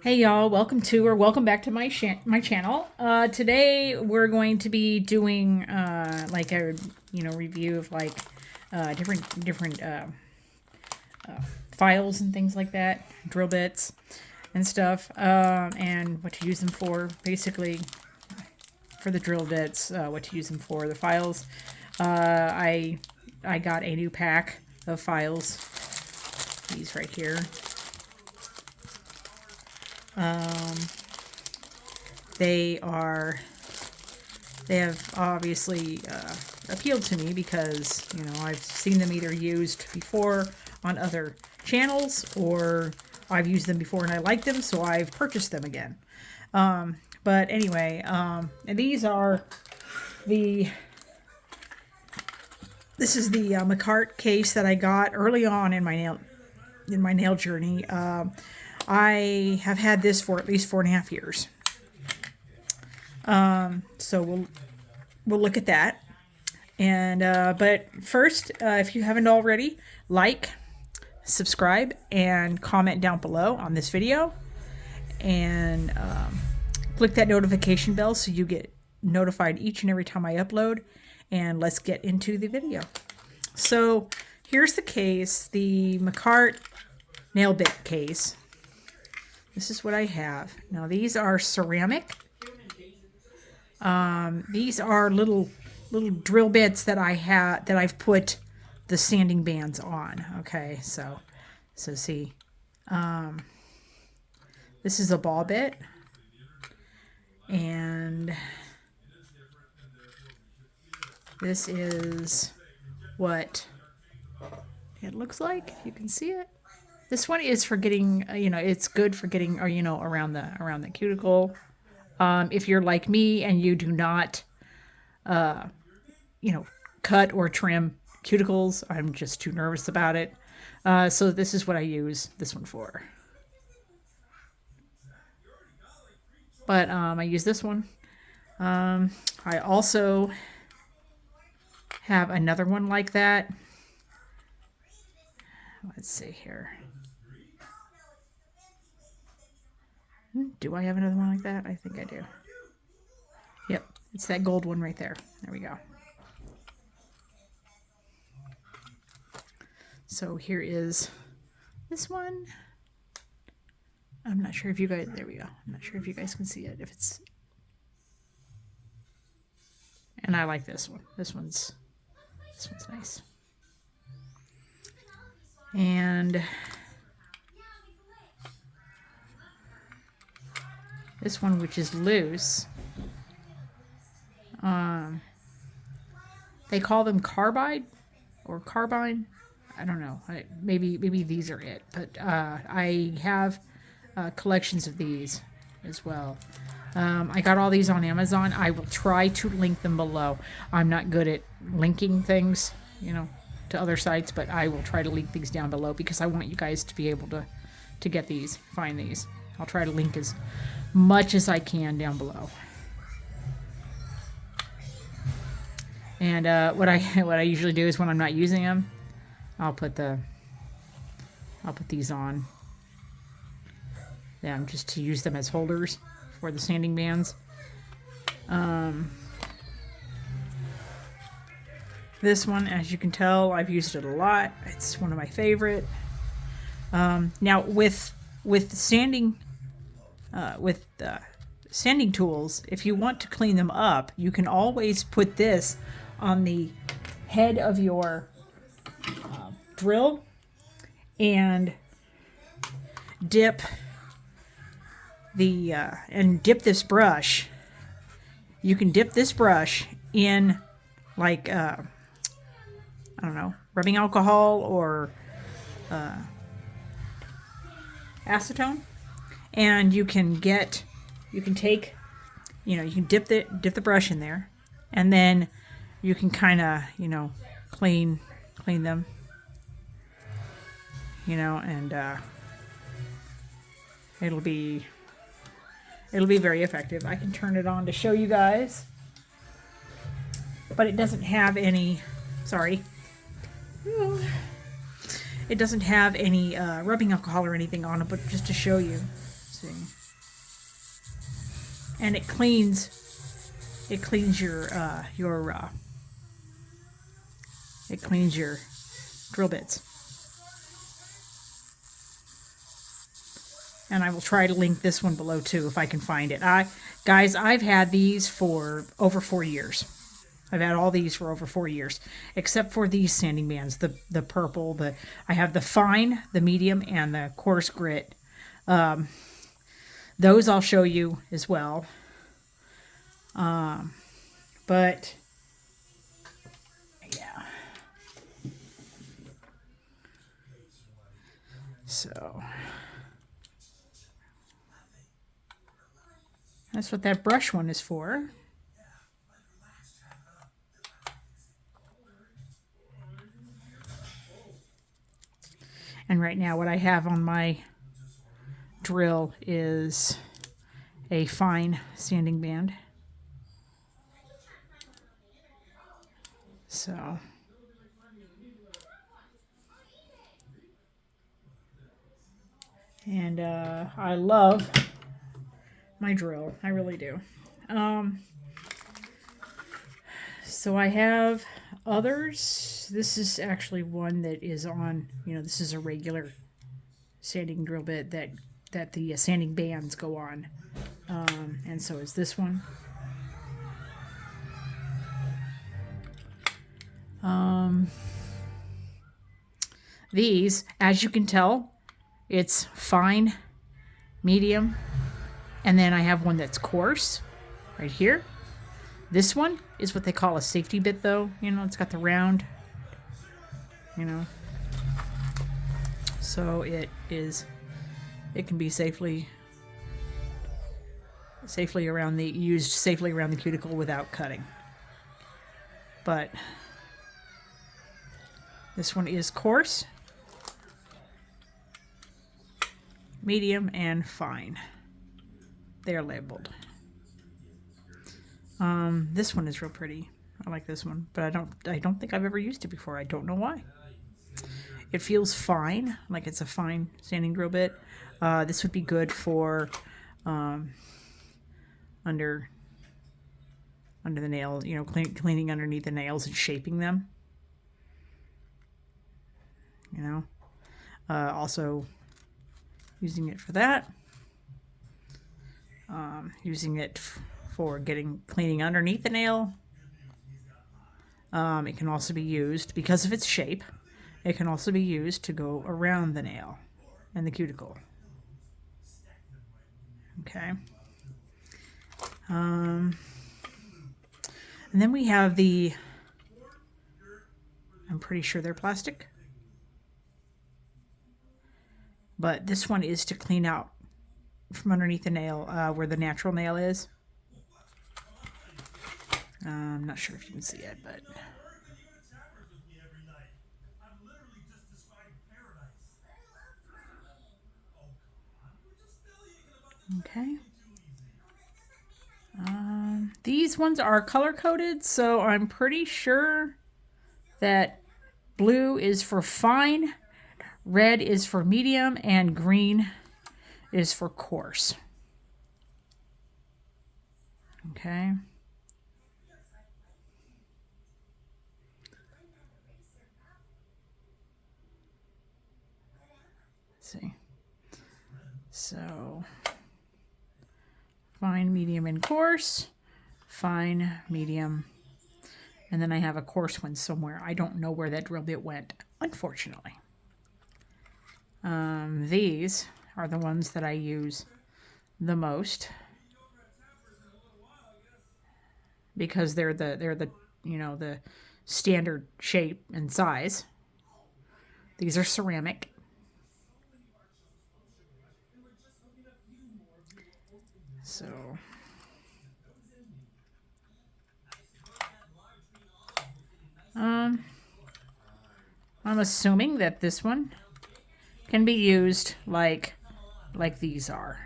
Hey y'all, welcome back to my channel. Today we're going to be doing like a review of like different files and things like that, drill bits and stuff, and what to use them for. Basically, for the drill bits, what to use them for. The files, I got a new pack of files. These right here. They have obviously appealed to me because, I've seen them either used before on other channels or I've used them before and I like them, so I've purchased them again. But anyway, and these are this is the Macart case that I got early on in my nail journey. I have had this for at least 4.5 years. So we'll look at that. And but first, if you haven't already, like, subscribe, and comment down below on this video, and click that notification bell so you get notified each and every time I upload. And let's get into the video. So here's the case, the Macart nail bit case. This is what I have. Now these are ceramic. These are little drill bits that I've put the sanding bands on. Okay, so see, this is a ball bit, and this is what it looks like. You can see it. This one is for getting, it's good for getting, around the cuticle. If you're like me and you do not, cut or trim cuticles, I'm just too nervous about it. So this is what I use this one for. But I use this one. I also have another one like that. Let's see here. Do I have another one like that? I think I do. Yep, it's that gold one right there. There we go. So here is this one. I'm not sure if you guys, there we go. I'm not sure if you guys can see it. And I like this one. This one's nice. And this one, which is loose, they call them carbide or carbine. I don't know. Maybe these are it. But I have collections of these as well. I got all these on Amazon. I will try to link them below. I'm not good at linking things, to other sites, but I will try to link things down below because I want you guys to be able to get these, find these. I'll try to link as much as I can down below. And what I usually do is when I'm not using them, I'll put these on them just to use them as holders for the sanding bands. This one, as you can tell, I've used it a lot. It's one of my favorite. Now with sanding sanding tools, if you want to clean them up, you can always put this on the head of your drill and dip this brush. You can dip this brush in like I don't know, rubbing alcohol or acetone, and you can take, you can dip the brush in there, and then you can kind of, clean them, and it'll be very effective. I can turn it on to show you guys, but it doesn't have any, sorry. It doesn't have any rubbing alcohol or anything on it, but just to show you. See, and it cleans your it cleans your drill bits. And I will try to link this one below too if I can find it. Guys, I've had these for over 4 years. I've had all these for over 4 years, except for these sanding bands, the purple, I have the fine, the medium, and the coarse grit. Those I'll show you as well. But yeah. So that's what that brush one is for. And right now what I have on my drill is a fine sanding band. So and I love my drill. I really do. So I have others. This is actually one that is on, this is a regular sanding drill bit that the sanding bands go on. And so is this one. These, as you can tell, it's fine, medium, and then I have one that's coarse right here. This one is what they call a safety bit, though. It's got the round, so it can be used safely around the cuticle without cutting. But this one is coarse, medium, and fine. They're labeled. This one is real pretty. I like this one, but I don't think I've ever used it before. I don't know why. It feels fine, like it's a fine sanding drill bit. This would be good for under the nails, cleaning underneath the nails and shaping them. Also using it for that. Using it for cleaning underneath the nail. It can also be used, because of its shape, it can also be used to go around the nail and the cuticle. Okay. And then we have I'm pretty sure they're plastic. But this one is to clean out from underneath the nail, where the natural nail is. I'm not sure if you can see it, but okay. These ones are color coded, so I'm pretty sure that blue is for fine, red is for medium, and green is for coarse. Okay. Let's see. So fine, medium, and coarse. Fine, medium, and then I have a coarse one somewhere. I don't know where that drill bit went, unfortunately. These are the ones that I use the most, because they're the the standard shape and size. These are ceramic. So I'm assuming that this one can be used like these are,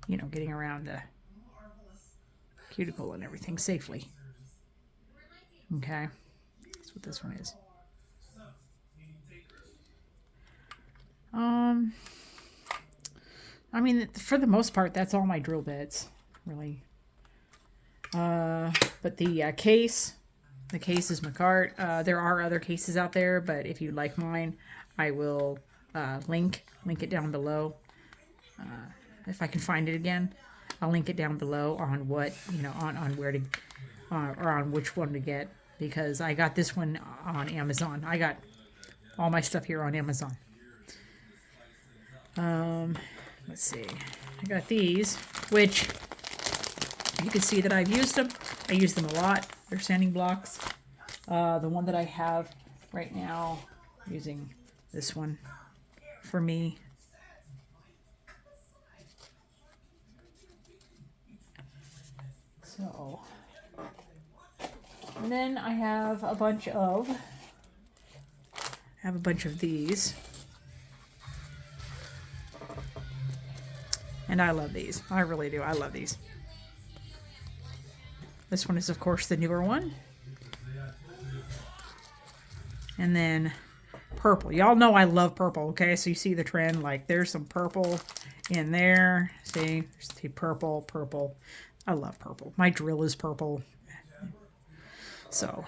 getting around the cuticle and everything safely. Okay, that's what this one is. I mean, for the most part, that's all my drill bits, really. But the case is Macart. There are other cases out there, but if you like mine, I will link it down below. If I can find it again, I'll link it down below on what, on where to, or on which one to get, because I got this one on Amazon. I got all my stuff here on Amazon. Let's see. I got these, which you can see that I've used them. I use them a lot. They're sanding blocks. The one that I have right now, I'm using this one for me. So, and then I have a bunch of these. And I love these. I really do. I love these. This one is, of course, the newer one. And then purple. Y'all know I love purple, okay? So you see the trend. Like, there's some purple in there. See purple, purple. I love purple. My drill is purple. So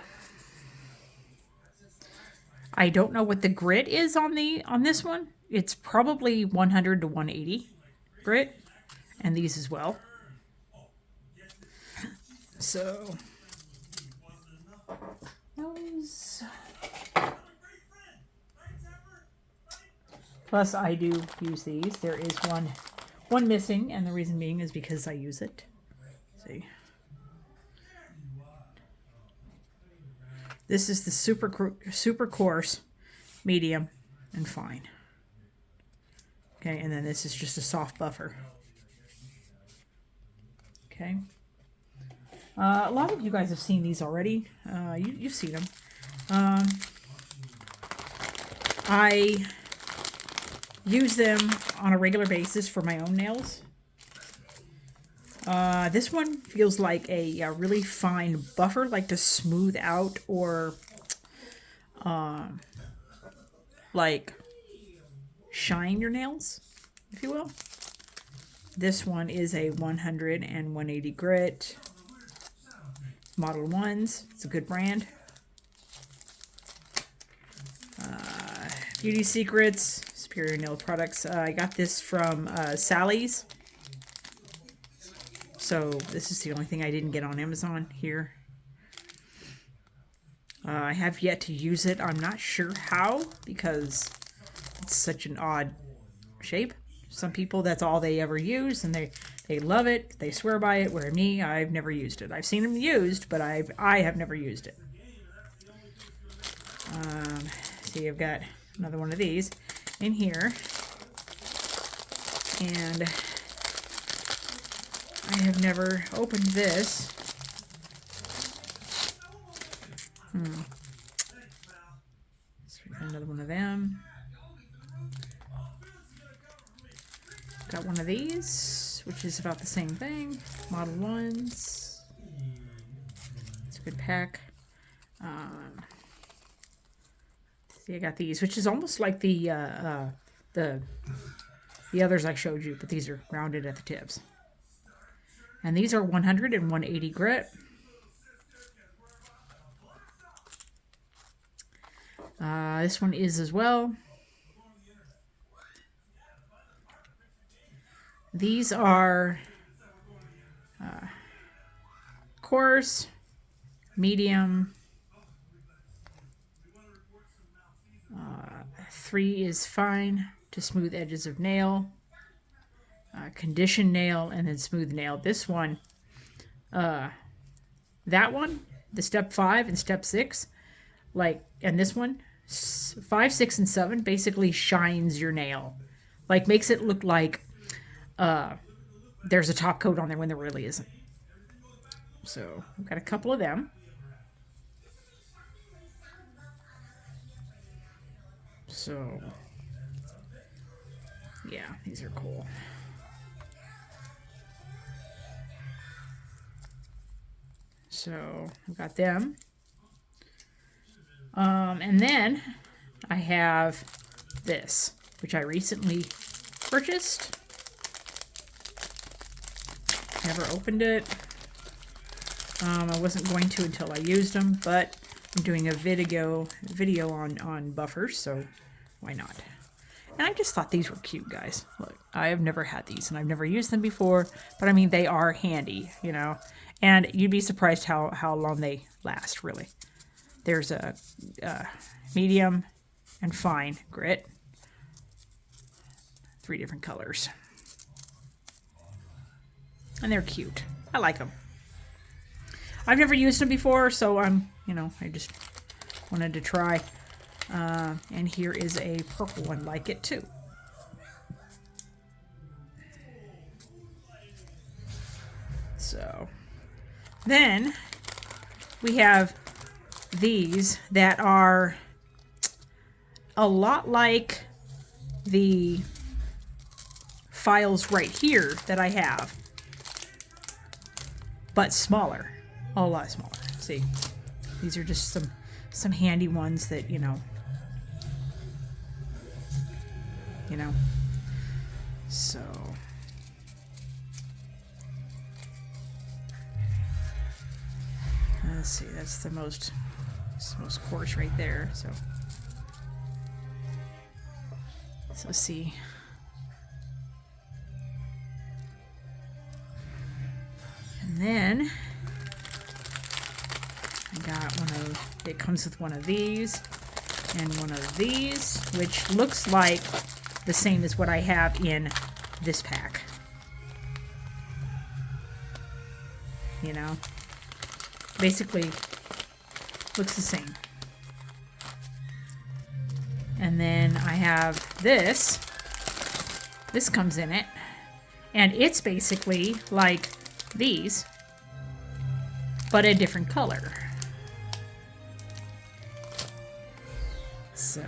I don't know what the grit is on this one. It's probably 100 to 180 grit, and these as well. So those. Plus, I do use these. There is one missing, and the reason being is because I use it. See, this is the super coarse, medium, and fine. Okay, and then this is just a soft buffer. Okay. A lot of you guys have seen these already. You've seen them. I use them on a regular basis for my own nails. This one feels like a really fine buffer, like to smooth out or like shine your nails, if you will. This one is a 100 and 180 grit. Model 1s. It's a good brand. Beauty Secrets, Superior Nail Products. I got this from Sally's. So this is the only thing I didn't get on Amazon here. I have yet to use it. I'm not sure how, because it's such an odd shape. Some people, that's all they ever use, and they love it. They swear by it, where me, I've never used it. I've seen them used, but I have never used it. See, I've got another one of these in here. And I have never opened this. So we got another one of them. Got one of these, which is about the same thing. Model 1s. It's a good pack. See, I got these, which is almost like the others I showed you, but these are rounded at the tips. And these are 100 and 180 grit. This one is as well. These are coarse, medium. 3 is fine to smooth edges of nail. Condition nail, and then smooth nail. This one, that one, the step 5 and step 6, and this one, 5, 6, and 7 basically shines your nail. Like, makes it look like there's a top coat on there when there really isn't. So, I've got a couple of them. So, yeah, these are cool. So, I've got them. And then I have this, which I recently purchased. Never opened it. I wasn't going to until I used them, but I'm doing a video on buffers, so why not? And I just thought these were cute, guys. Look, I have never had these, and I've never used them before, but I mean, they are handy, you know. And you'd be surprised how long they last, really. There's a medium and fine grit. 3 different colors. And they're cute. I like them. I've never used them before, so I just wanted to try. And here is a purple one like it too. So then we have these that are a lot like the files right here that I have, but smaller, a lot smaller. See, these are just some handy ones that so let's see, that's the most coarse right there. So see, and then I got it comes with one of these and one of these, which looks like the same as what I have in this pack. Basically looks the same. And then I have this comes in it, and it's basically like these, but a different color. So,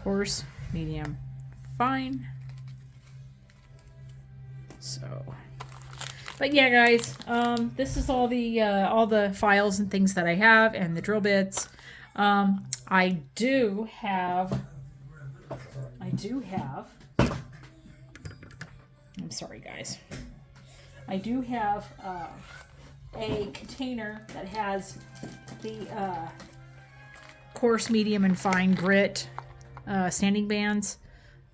coarse, medium, fine. So, but yeah, guys, this is all the files and things that I have, and the drill bits. I do have. I'm sorry, guys. I do have a container that has the coarse, medium, and fine grit sanding bands.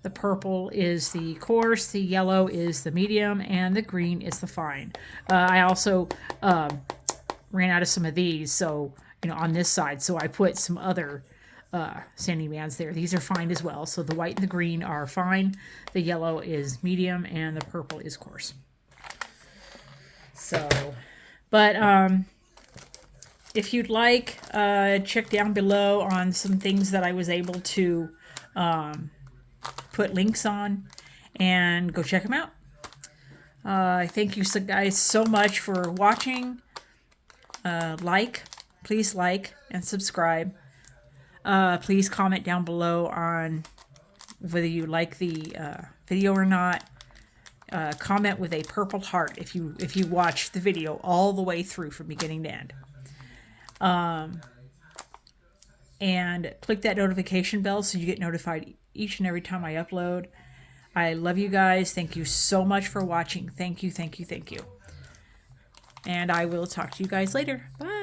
The purple is the coarse, the yellow is the medium, and the green is the fine. I also ran out of some of these, so on this side, so I put some other sanding bands there. These are fine as well. So the white and the green are fine, the yellow is medium, and the purple is coarse. So, but if you'd like, check down below on some things that I was able to put links on, and go check them out. Thank you guys so much for watching. Please like and subscribe. Please comment down below on whether you like the video or not. Comment with a purple heart if you watch the video all the way through from beginning to end. And click that notification bell so you get notified each and every time I upload. I love you guys. Thank you so much for watching. Thank you. And I will talk to you guys later. Bye.